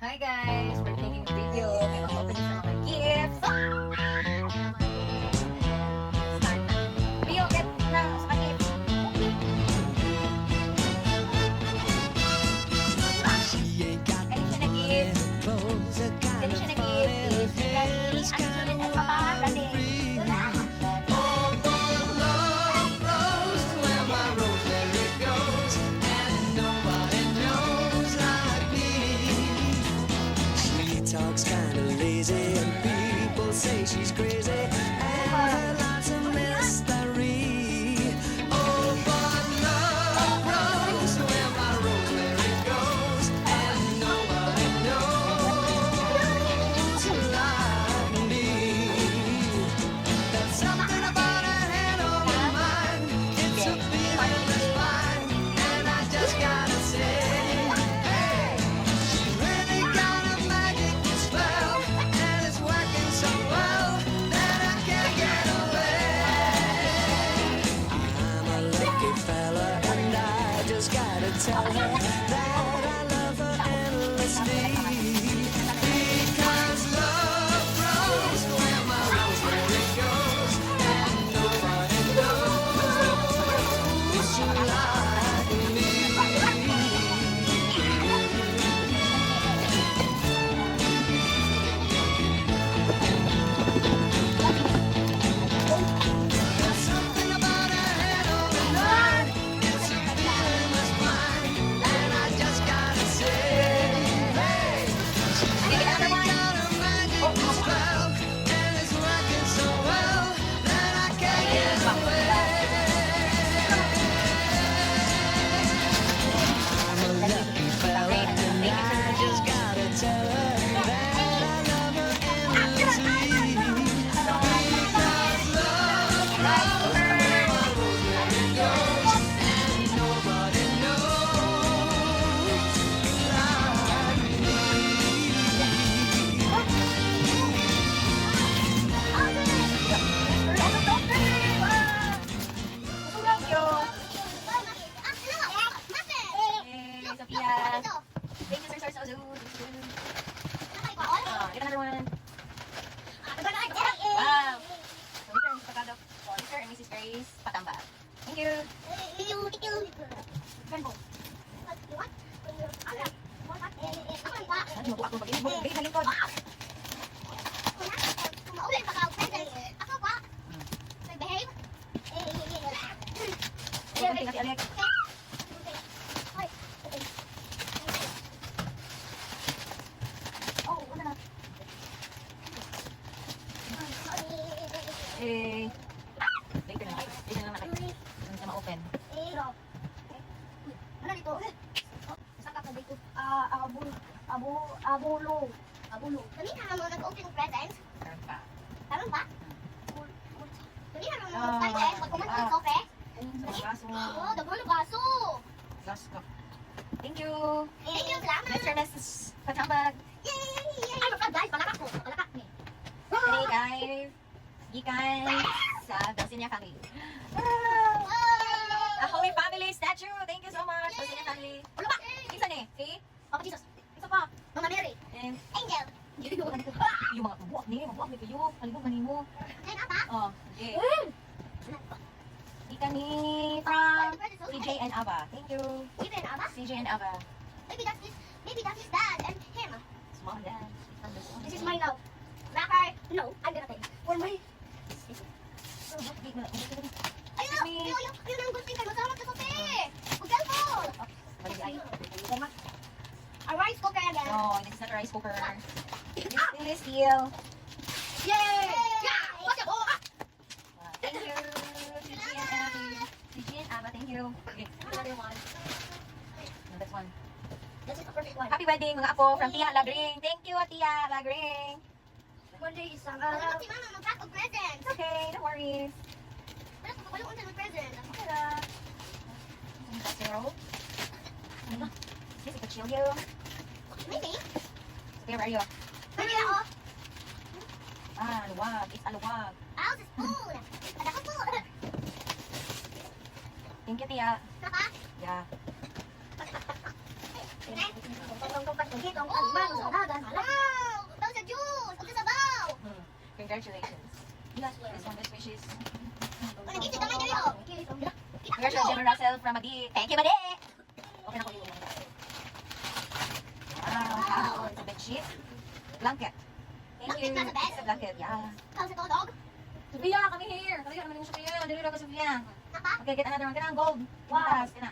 Hi guys! We're taking a video. May mga opening sa mga gifts. Start na. Video, get na sa gift. She ain't got Kali siya nag-gift. clothes, a kind Kali of siya nag-gift. Is kali Angeline at Papa Rane. talks kind of lazy and people say she's crazy and her life's a mystery. Oh, but love grows where my rosemary goes and nobody knows like me. There's something about her head on my mind. It's a feeling that's fine and I just gotta say. Tell her that I love her endlessly. Because love grows where my rosemary goes, and nobody knows like me. There's something about her head on the line. It's a feeling that's fine. Thank you, Sir Sozu. Get another one. Wow. So, Mr. and Mrs. Pagado. Mr. and Mrs. Grace Patambal. Thank you. Ano mo ako mag-ibig? Bigay sa lingkod. Tingnan si Alex. Later na. Later na natin. Hindi na ma-open. Ano dito? Saka ka dito. Abulo. Dali na mo nag-open ng presents. Meron pa. Tama ba? Dali na mo nag-presents. Pag-kumantin ng kape. Baso. Oh, dagon ng baso. Last cup. Thank you. Thank you, salamat. Mr. and Mrs. Patambag. Yay! Ay, maka guys, palakak ko. Palakak ni. Hey guys. Gikan sa Dulcinea family. A Holy Family statue. Thank you so much, Dulcinea family. Ulo ba? Isa ni? Si? Papa Jesus. Isa pa. Mama Mary. And Angel. yung mga mabuak ni kayo. Palibog manin mo. Ay, apa? Oh, okay. Gikan ni from CJ and Ava. Thank you. Even Abba? CJ and Ava. Maybe that's his dad and him. Small dad. This is mine now. Rocker. No, I'm gonna take. For my... Ayun na! Ayun ang good thing kayo. Masama ka sa te! Huwag cellphone! A rice cooker again. No, this is not a rice cooker. This is steel. Yay! Yeah! What's up? Oh, Thank you. CJ and Ava. CJ and Ava, thank you. Okay, another one. No, that's one. This is the perfect one. Happy wedding mga apo from Tia Lagring. Thank you, Tia Lagring. One day isang araw. Si Mama mag-pack of presents. Okay, no worries. Wala ko papaluon sa mag-present. Okay na. Zero. This is a chill you. Maybe. Okay, where are you? Pwede ako. Luwag. It's a luwag. How's the spoon? Ada ko po. Thank you, Tia. Naka? Yeah. Sa juice! Ang sabaw! Congratulations. Yes, this one is wishes. Nag-isip naman kayo! Congratulations, Jimmy Russell from Madi. Thank you, Madi! Okay na ko yung wow, it's a bed sheet. Blanket. Thank you. Blanket na sa bed? It's a blanket, yeah. How's it, dog? Sophia, come here. Kaya naman yung Sophia. Dili ka, Sophia. Napa? Okay, get another one. Kaya gold. Wow. Kaya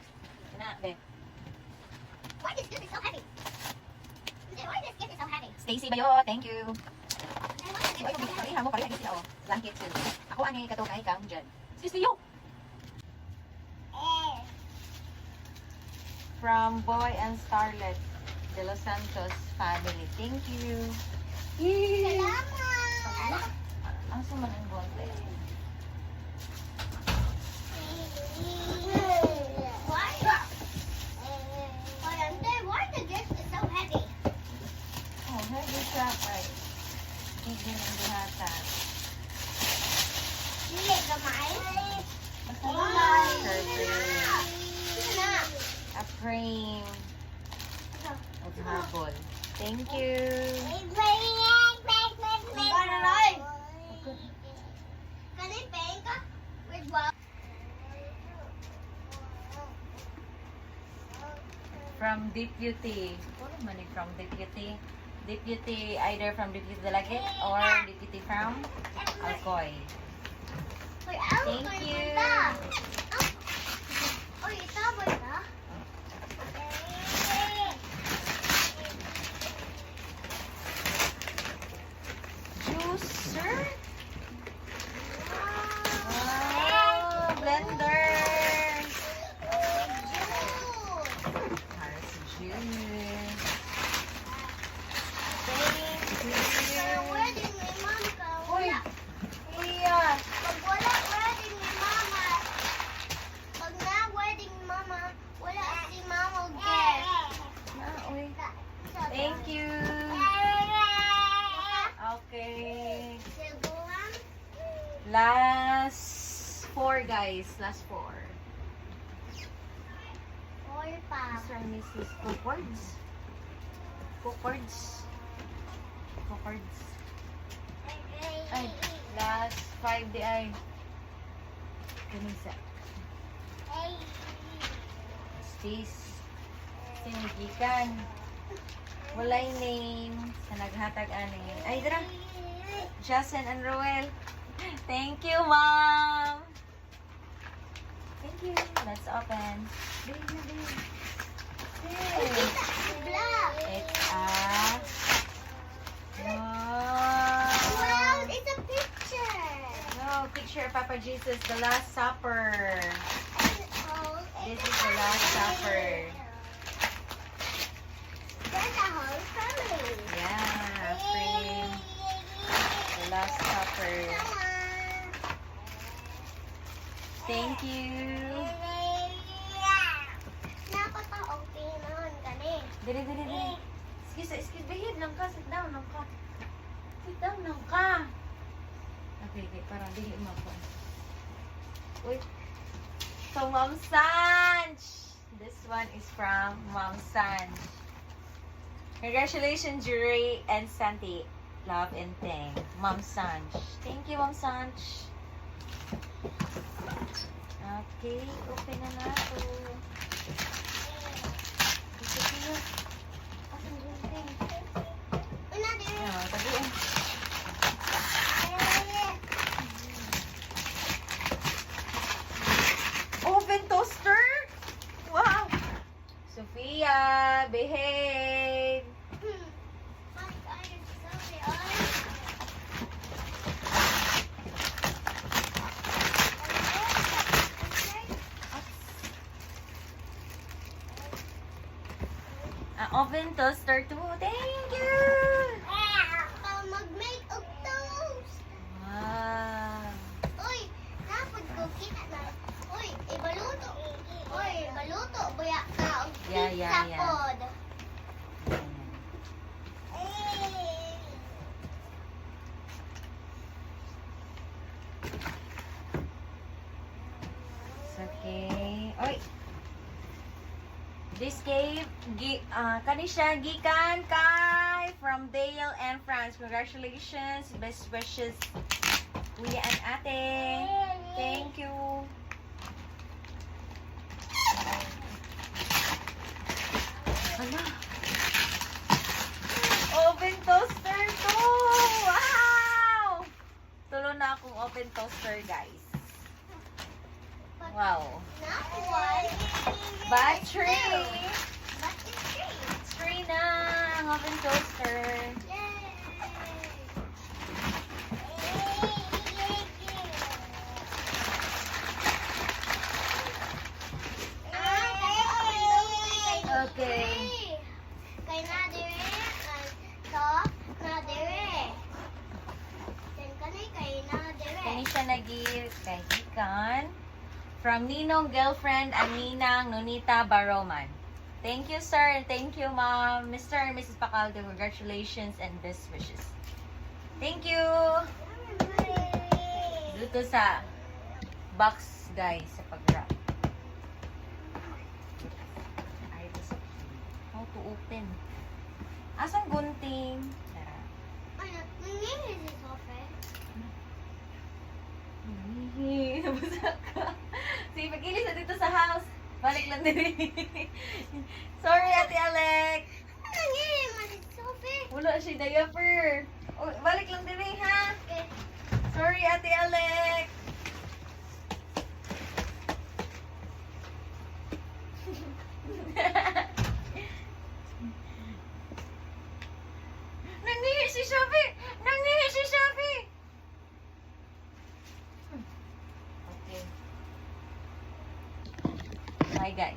na, be. Why this gift is so heavy? Why this gift is so heavy? Stacy Bayo, thank you. And why this gift is so heavy? Ay, mo pala sila, oh. Blanket too. Ako, ani, katong kay kang dyan. Excuse me, yo. From Boy and Starlet de Los Santos family. Thank you. Salamat! Asa man ang bote? Why? Why the gift is so heavy? Oh, heavy siya. Ay, hindi ng buhatan. Hindi gamay. A frame of habol. Thank you. From Deputy. What am I from Deputy? Deputy, either from Deputy Delegate or Deputy from Alcoy. Thank you. Juicer? Wow, blender. Harris juice. Thank you. Uy, Kuya. Ah, uy. Thank you. Okay. Last 4 guys. Last 4. Sir and Mrs. Cocords. Cocords. Cocords. Ay, last 5 di ay. Kanisa. Space. Sinigikan. Walay name. Sa naghatag aning. Ay, dira. Justin and Roel. Thank you, Mom. Thank you. Let's open. It's a... Wow. It's a picture. No, picture of Papa Jesus, the Last Supper. This is the Last Supper. There's a whole family. Yeah, frame. The Last Supper. Thank you. Napaka-okay naman kani. Dali. Excuse, behave lang ka. Sit down lang ka. Sit down lang ka. Okay, parang dili mo pa. Uy. So, Mom Sanj. This one is from Mom Sanj. Congratulations, Jury and Santi. Love and thank. Mom Sanj. Thank you, Mom Sanj. Okay, open na nato. Taguin. Oven toaster? Wow! Sophia, behave! Oven toaster too. Thank you! Mag-make of toast. Wow! Uy, napod ko kita na. Uy, ibaluto. Uy, baluto. Buya ka. Yeah. Pod. It's okay. Oy! This cave, kani siya gikan kay from Dale and France. Congratulations, best wishes, kuya and ate. Thank you. Hala. Oven toaster to! Wow! Tulo na akong oven toaster, guys. Wow. Not one. But three. But it's three. Three na ang oven toaster. Yay! Okay. Kay na dire top na dire. Then kay na dire. Kani siya nag-give kay Ikan. From Ninong girlfriend and Ninang Nonita Baroman. Thank you, sir. And thank you, ma'am. Mr. and Mrs. Pacaldo, congratulations and best wishes. Thank you. Dito sa box, guys, sa pag-wrap. Ay, this is how to open. Asang gunting? Tara. Ano, nangyayari si Sophie? Nabasa ka. Sige, mag-ilis na dito sa house. Balik lang din. Sorry, Ate Alec. Ano nangyayari si Sophie? Wala siya diaper. Oh, balik lang din, ha? Okay. Sorry, Ate Alec. Nangihi si Shafi! Nangihi si Shafi! Okay. Bye, guys.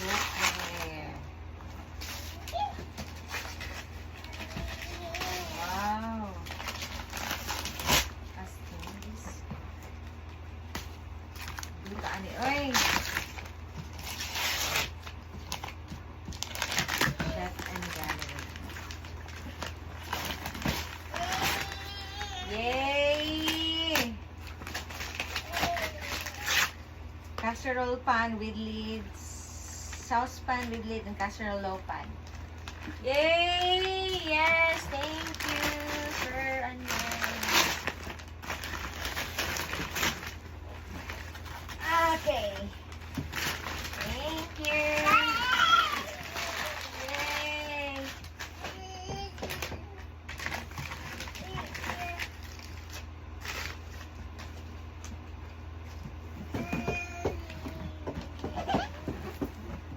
Okay. Wow. Astis. Dito ani, oy. Chef and gallery. Yay! Casserole pan with lids. Saucepan with lid and casserole pan. Yay! Yes! Thank you, Sir Onion. Okay. Thank you. Yay!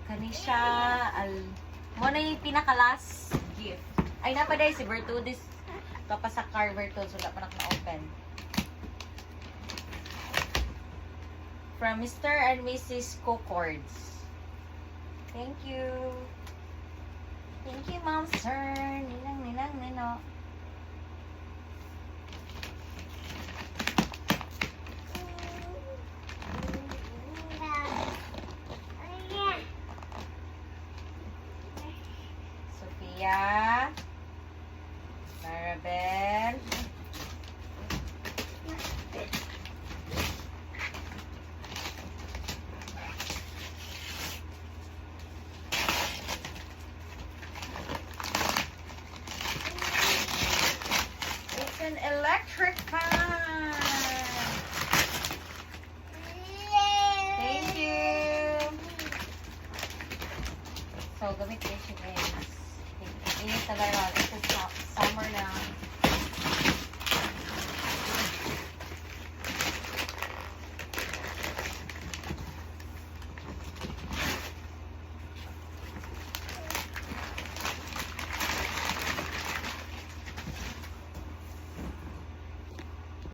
Kanisha, mo na yung pinaka-last gift. Ay, napaday si Bertudis. Kapasakar Bertud, so wala pa na-open. From Mr. and Mrs. Cocords. Thank you. Thank you, Ma'am, Sir. Ninang, nino. Sophia. Marabel. It's an electric fan. Thank you. So, gamit ko siya guys. Init na viral. It's summer na.